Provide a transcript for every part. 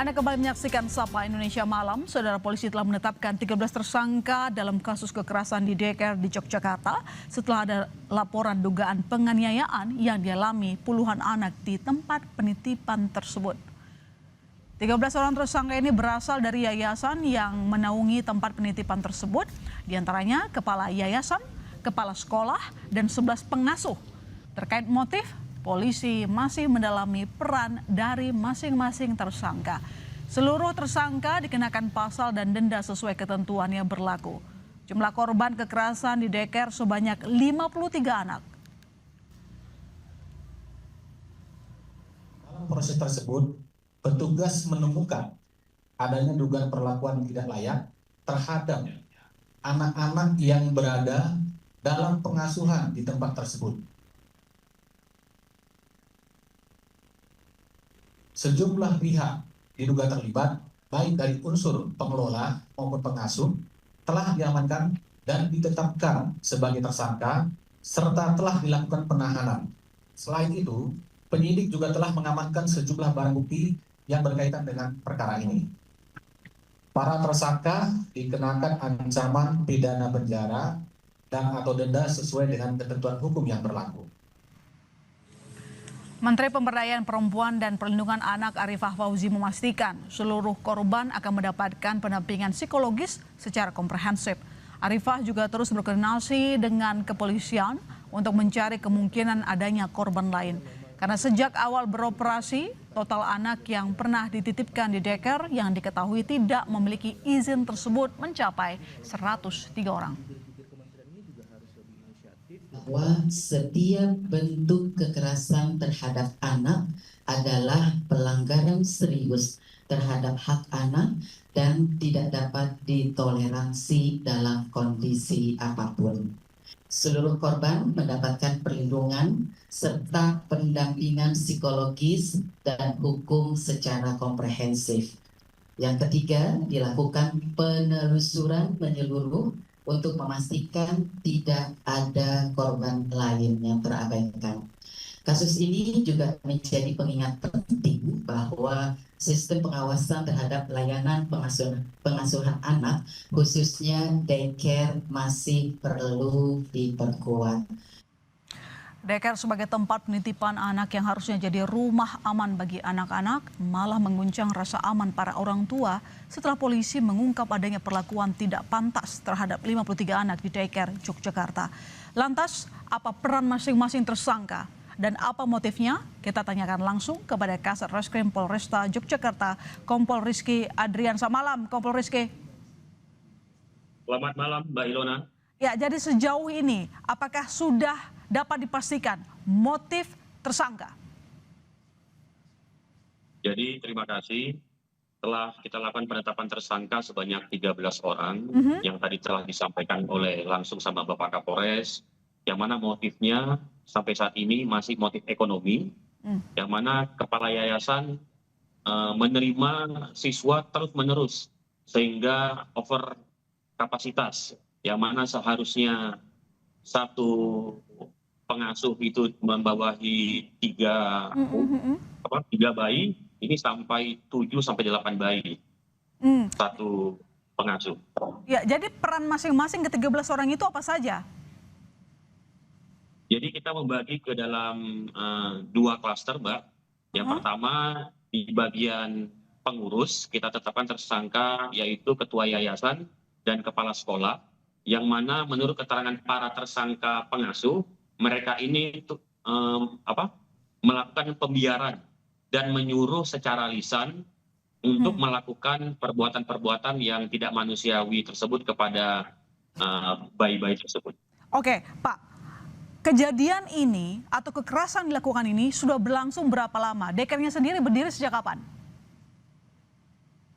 Anda kembali menyaksikan Sapa Indonesia Malam. Saudara polisi telah menetapkan 13 tersangka dalam kasus kekerasan di daycare di Yogyakarta setelah ada laporan dugaan penganiayaan yang dialami puluhan anak di tempat penitipan tersebut. 13 orang tersangka ini berasal dari yayasan yang menaungi tempat penitipan tersebut, diantaranya kepala yayasan, kepala sekolah, dan 11 pengasuh. Terkait motif, polisi masih mendalami peran dari masing-masing tersangka. Seluruh tersangka dikenakan pasal dan denda sesuai ketentuan yang berlaku. Jumlah korban kekerasan di daycare sebanyak 53 anak. Dalam proses tersebut, petugas menemukan adanya dugaan perlakuan tidak layak terhadap anak-anak yang berada dalam pengasuhan di tempat tersebut. Sejumlah pihak diduga terlibat, baik dari unsur pengelola maupun pengasuh, telah diamankan dan ditetapkan sebagai tersangka, serta telah dilakukan penahanan. Selain itu, penyidik juga telah mengamankan sejumlah barang bukti yang berkaitan dengan perkara ini. Para tersangka dikenakan ancaman pidana penjara dan atau denda sesuai dengan ketentuan hukum yang berlaku. Menteri Pemberdayaan Perempuan dan Perlindungan Anak Arifah Fauzi memastikan seluruh korban akan mendapatkan pendampingan psikologis secara komprehensif. Arifah juga terus berkoordinasi dengan kepolisian untuk mencari kemungkinan adanya korban lain. Karena sejak awal beroperasi, total anak yang pernah dititipkan di daycare yang diketahui tidak memiliki izin tersebut mencapai 103 orang. Bahwa setiap bentuk kekerasan terhadap anak adalah pelanggaran serius terhadap hak anak dan tidak dapat ditoleransi dalam kondisi apapun. Seluruh korban mendapatkan perlindungan serta pendampingan psikologis dan hukum secara komprehensif. Yang ketiga, dilakukan penelusuran menyeluruh untuk memastikan tidak ada korban lain yang terabaikan. Kasus ini juga menjadi pengingat penting bahwa sistem pengawasan terhadap layanan pengasuhan anak, khususnya daycare, masih perlu diperkuat. Daycare sebagai tempat penitipan anak yang harusnya jadi rumah aman bagi anak-anak malah mengguncang rasa aman para orang tua setelah polisi mengungkap adanya perlakuan tidak pantas terhadap 53 anak di daycare Yogyakarta. Lantas, apa peran masing-masing tersangka dan apa motifnya? Kita tanyakan langsung kepada Kasat Reskrim Polresta Yogyakarta, Kompol Rizky Adrian. Selamat malam, Kompol Rizky. Selamat malam, Mbak Ilona. Ya, jadi sejauh ini apakah sudah dapat dipastikan motif tersangka? Jadi terima kasih. Telah kita lakukan penetapan tersangka sebanyak 13 orang yang tadi telah disampaikan oleh langsung sama Bapak Kapolres, yang mana motifnya sampai saat ini masih motif ekonomi, yang mana kepala yayasan menerima siswa terus-menerus sehingga over kapasitas, yang mana seharusnya satu pengasuh itu membawahi tiga bayi, ini sampai 7 sampai 8 bayi satu pengasuh. Ya, jadi peran masing-masing ke-13 orang itu apa saja? Jadi kita membagi ke dalam 2 klaster, Mbak. Yang pertama di bagian pengurus kita tetapkan tersangka yaitu ketua yayasan dan kepala sekolah, yang mana menurut keterangan para tersangka pengasuh, mereka ini melakukan pembiaran dan menyuruh secara lisan untuk melakukan perbuatan-perbuatan yang tidak manusiawi tersebut kepada bayi-bayi tersebut. Oke, Pak. Kejadian ini atau kekerasan dilakukan ini sudah berlangsung berapa lama? Daycare-nya sendiri berdiri sejak kapan?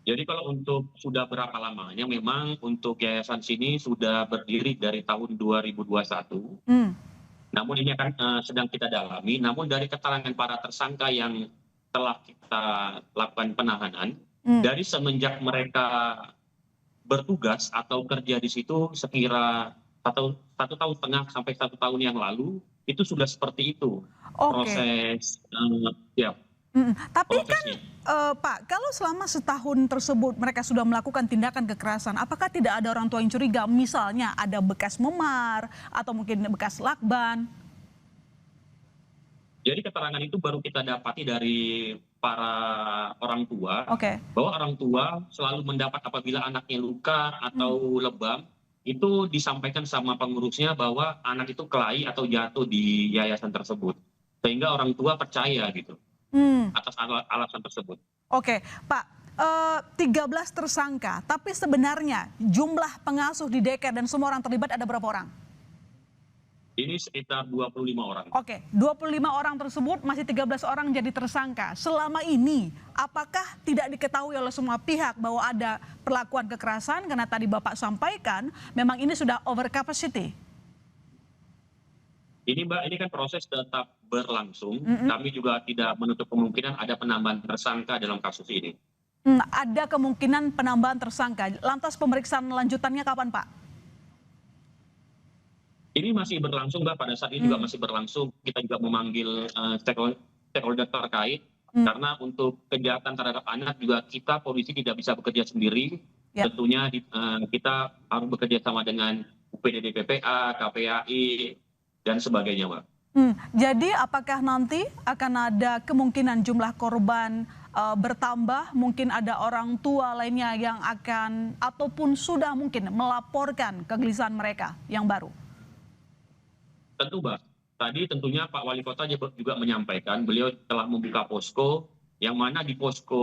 Jadi kalau untuk sudah berapa lamanya, memang untuk yayasan sini sudah berdiri dari tahun 2021. Namun ini akan sedang kita dalami. Namun dari keterangan para tersangka yang telah kita lakukan penahanan, dari semenjak mereka bertugas atau kerja di situ sekira 1,5 tahun sampai 1 tahun yang lalu, itu sudah seperti itu. Oke. Proses Tapi kan prosesnya. Pak, kalau selama setahun tersebut mereka sudah melakukan tindakan kekerasan, apakah tidak ada orang tua yang curiga? Misalnya ada bekas memar atau mungkin bekas lakban? Jadi keterangan itu baru kita dapati dari para orang tua, Oke. bahwa orang tua selalu mendapat apabila anaknya luka atau lebam, itu disampaikan sama pengurusnya bahwa anak itu kelahi atau jatuh di yayasan tersebut. Sehingga orang tua percaya gitu Hmm. atas alasan tersebut. Oke, Pak, 13 tersangka, tapi sebenarnya jumlah pengasuh di daycare dan semua orang terlibat ada berapa orang? Ini sekitar 25 orang. Oke, 25 orang tersebut masih 13 orang jadi tersangka. Selama ini, apakah tidak diketahui oleh semua pihak bahwa ada perlakuan kekerasan? Karena tadi Bapak sampaikan, memang ini sudah over capacity. Ini Mbak, ini kan proses tetap berlangsung. Kami juga tidak menutup kemungkinan ada penambahan tersangka dalam kasus ini. Ada kemungkinan penambahan tersangka. Lantas pemeriksaan lanjutannya kapan, Pak? Ini masih berlangsung Mbak, pada saat ini juga masih berlangsung. Kita juga memanggil stakeholder terkait, karena untuk kejahatan terhadap anak juga kita polisi tidak bisa bekerja sendiri. Ya. Tentunya kita harus bekerja sama dengan UPDD PPA, KPAI, dan sebagainya Mbak. Jadi apakah nanti akan ada kemungkinan jumlah korban bertambah? Mungkin ada orang tua lainnya yang akan ataupun sudah mungkin melaporkan kegelisahan mereka yang baru? Tentu Mbak, tadi tentunya Pak Wali Kota juga menyampaikan beliau telah membuka posko, yang mana di posko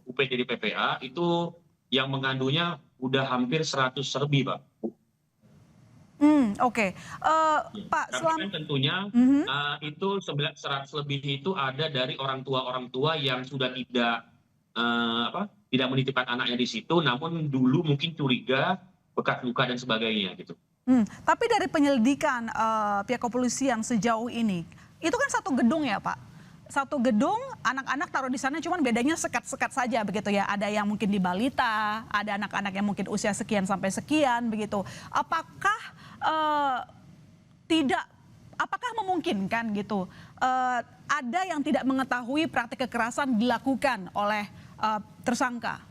UPDD PPA itu yang mengandungnya udah hampir 100 lebih Pak. Oke. Pak, Tapi kan tentunya itu 100 lebih itu ada dari orang tua yang sudah tidak menitipkan anaknya di situ, namun dulu mungkin curiga, bekas luka dan sebagainya gitu. Tapi dari penyelidikan pihak kepolisian sejauh ini, itu kan satu gedung ya Pak? Satu gedung, anak-anak taruh di sana, cuman bedanya sekat-sekat saja begitu ya. Ada yang mungkin di balita, ada anak-anak yang mungkin usia sekian sampai sekian begitu. Apakah apakah memungkinkan gitu? Ada yang tidak mengetahui praktik kekerasan dilakukan oleh tersangka?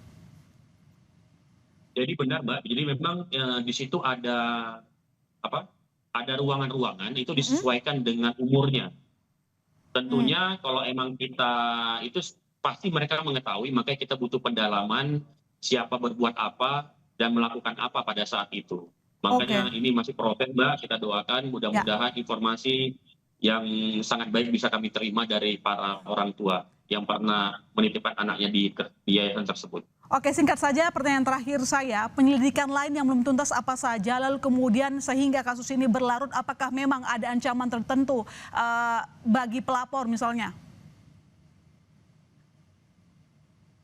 Jadi benar Mbak, jadi memang di situ ada ruangan-ruangan itu disesuaikan dengan umurnya. Tentunya kalau emang kita itu pasti mereka mengetahui, makanya kita butuh pendalaman siapa berbuat apa dan melakukan apa pada saat itu. Makanya ini masih proses Mbak, kita doakan mudah-mudahan informasi yang sangat baik bisa kami terima dari para orang tua yang pernah menitipkan anaknya di yayasan tersebut. Oke, singkat saja pertanyaan terakhir saya, penyelidikan lain yang belum tuntas apa saja, lalu kemudian sehingga kasus ini berlarut, apakah memang ada ancaman tertentu bagi pelapor misalnya?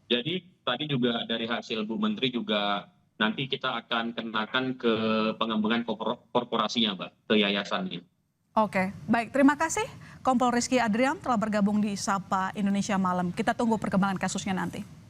Jadi tadi juga dari hasil Bu Menteri juga nanti kita akan kenakan ke pengembangan korporasinya Mbak, ke yayasannya. Oke, baik, terima kasih Kompol Rizky Adrian telah bergabung di Sapa Indonesia Malam. Kita tunggu perkembangan kasusnya nanti.